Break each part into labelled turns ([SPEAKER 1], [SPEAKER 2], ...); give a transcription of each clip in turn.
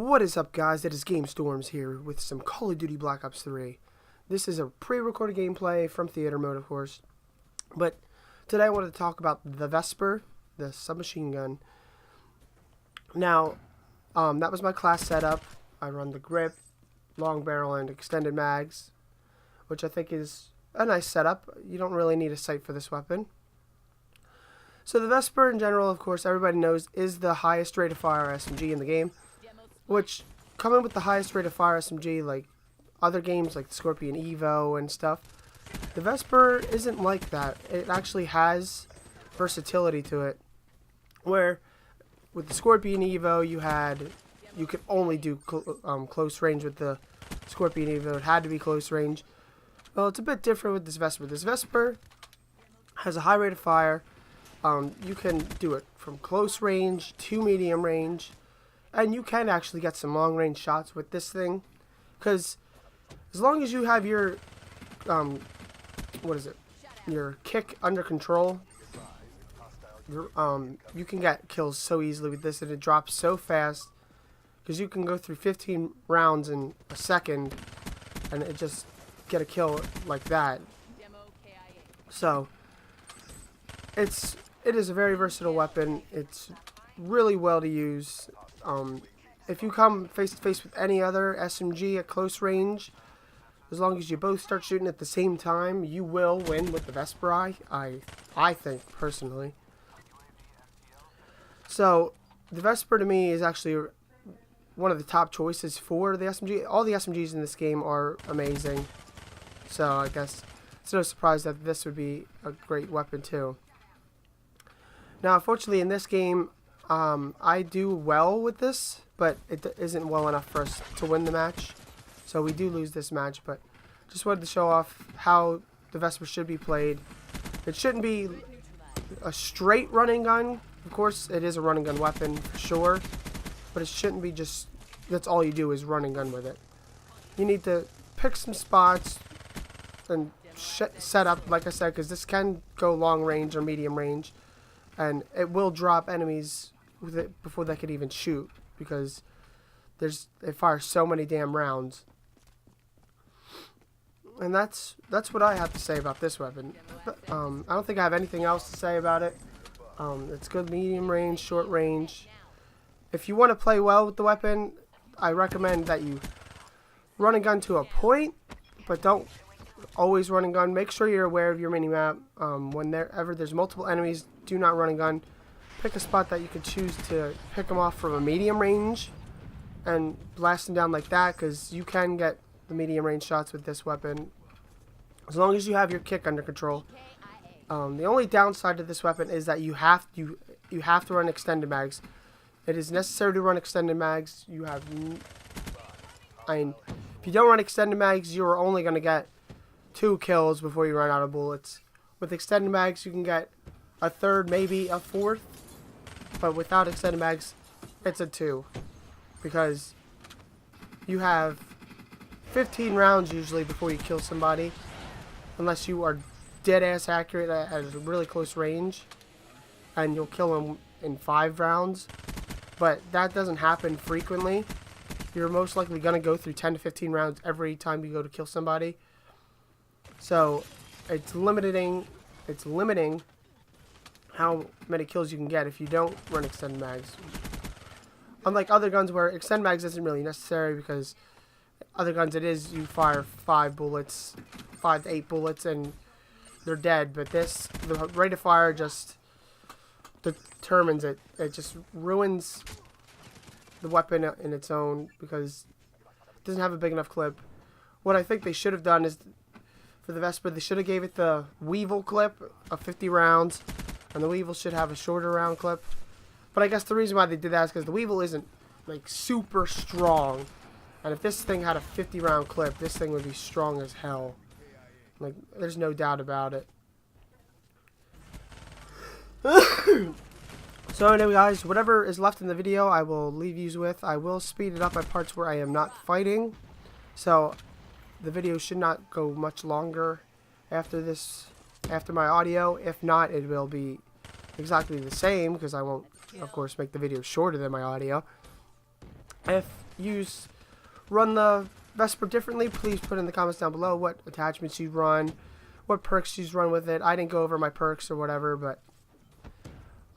[SPEAKER 1] What is up, guys? It is Game Storms here with some Call of Duty Black Ops 3. This is a pre-recorded gameplay from theater mode, of course. But today I wanted to talk about the Vesper, the submachine gun. Now, that was my class setup. I run the grip, long barrel, and extended mags, which I think is a nice setup. You don't really need a sight for this weapon. So the Vesper in general, of course, everybody knows, is the highest rate of fire SMG in the game. Which, coming with the highest rate of fire SMG, like other games like the Scorpion Evo and stuff, the Vesper isn't like that. It actually has versatility to it. Where, with the Scorpion Evo, you could only do close range with the Scorpion Evo. It had to be close range. Well, it's a bit different with this Vesper. This Vesper has a high rate of fire. You can do it from close range to medium range. And you can actually get some long-range shots with this thing, because as long as you have your, your kick under control, you can get kills so easily with this, and it drops so fast, because you can go through 15 rounds in a second, and it just get a kill like that. So, it is a very versatile weapon. It's really well to use. If you come face to face with any other SMG at close range, as long as you both start shooting at the same time, you will win with the Vesper. I think personally. So the Vesper to me is actually one of the top choices for the SMG. All the SMGs in this game are amazing, so I guess it's no surprise that this would be a great weapon too. Now, unfortunately, in this game, I do well with this, but it isn't well enough for us to win the match. So we do lose this match, but just wanted to show off how the Vesper should be played. It shouldn't be a straight running gun. Of course, it is a running gun weapon for sure, but it shouldn't be just that's all you do is running gun with it. You need to pick some spots and set up, like I said, because this can go long range or medium range, and it will drop enemies with it before they could even shoot, because it fires so many damn rounds. And that's what I have to say about this weapon. I don't think I have anything else to say about it. It's good medium range, short range. If you want to play well with the weapon, I recommend that you run and gun to a point, but don't always run and gun. Make sure you're aware of your minimap. Whenever there's multiple enemies, do not run and gun. Pick a spot that you could choose to pick them off from a medium range and blast them down like that, because you can get the medium range shots with this weapon as long as you have your kick under control. The only downside to this weapon is that you have to run extended mags. It is necessary to run extended mags. If you don't run extended mags, you are only going to get 2 kills before you run out of bullets. With extended mags, you can get a third, maybe a fourth. But without extended mags, it's a 2. Because you have 15 rounds usually before you kill somebody. Unless you are dead-ass accurate at a really close range. And you'll kill them in 5 rounds. But that doesn't happen frequently. You're most likely going to go through 10 to 15 rounds every time you go to kill somebody. So, it's limiting how many kills you can get if you don't run extended mags. Unlike other guns where extended mags isn't really necessary, because other guns you fire 5 to 8 bullets and they're dead. But the rate of fire just determines it. It just ruins the weapon in its own, because it doesn't have a big enough clip. What I think they should have done is, for the Vesper, they should have gave it the Weevil clip of 50 rounds. And the Weevil should have a shorter round clip. But I guess the reason why they did that is because the Weevil isn't, like, super strong. And if this thing had a 50 round clip, this thing would be strong as hell. Like, there's no doubt about it. So anyway, guys, whatever is left in the video, I will leave you with. I will speed it up at parts where I am not fighting. So the video should not go much longer after my audio. If not, it will be exactly the same, because I won't, of course, make the video shorter than my audio. If run the Vesper differently, please put in the comments down below what attachments you run, what perks you run with it. I didn't go over my perks or whatever, but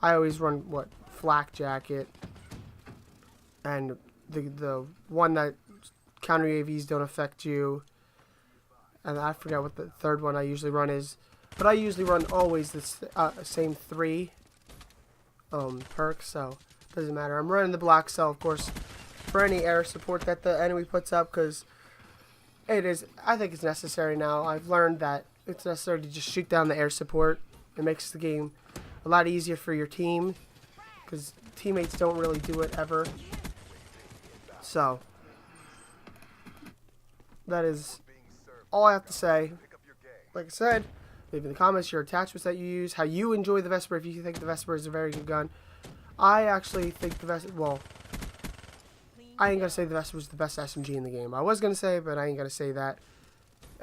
[SPEAKER 1] I always run flak jacket, and the one that counter UAVs don't affect you, and I forgot what the third one I usually run is, but I usually run always the same 3 perks, so it doesn't matter. I'm running the black cell, of course, for any air support that the enemy puts up, because I think it's necessary now. I've learned that it's necessary to just shoot down the air support. It makes the game a lot easier for your team, because teammates don't really do it ever. So that is all I have to say. Like I said, leave in the comments your attachments that you use, how you enjoy the Vesper, if you think the Vesper is a very good gun. I actually think the Vesper, well, I ain't gonna say the Vesper is the best SMG in the game. I was gonna say, but I ain't gonna say that.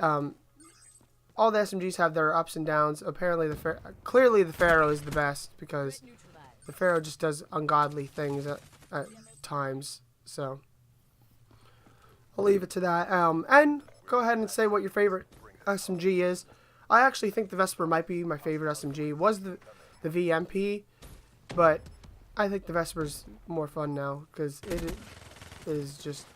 [SPEAKER 1] All the SMGs have their ups and downs. Apparently, clearly the Pharaoh is the best, because the Pharaoh just does ungodly things at times. So I'll leave it to that. And go ahead and say what your favorite SMG is. I actually think the Vesper might be my favorite SMG. It was the VMP, but I think the Vesper's more fun now, because it is just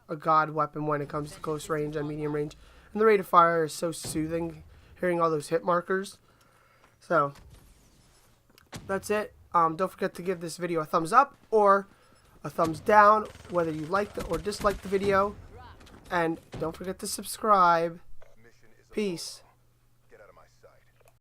[SPEAKER 1] a god weapon when it comes to close range and medium range. And the rate of fire is so soothing, hearing all those hit markers. So that's it. Don't forget to give this video a thumbs up or a thumbs down, whether you liked it or disliked the video. And don't forget to subscribe. Peace.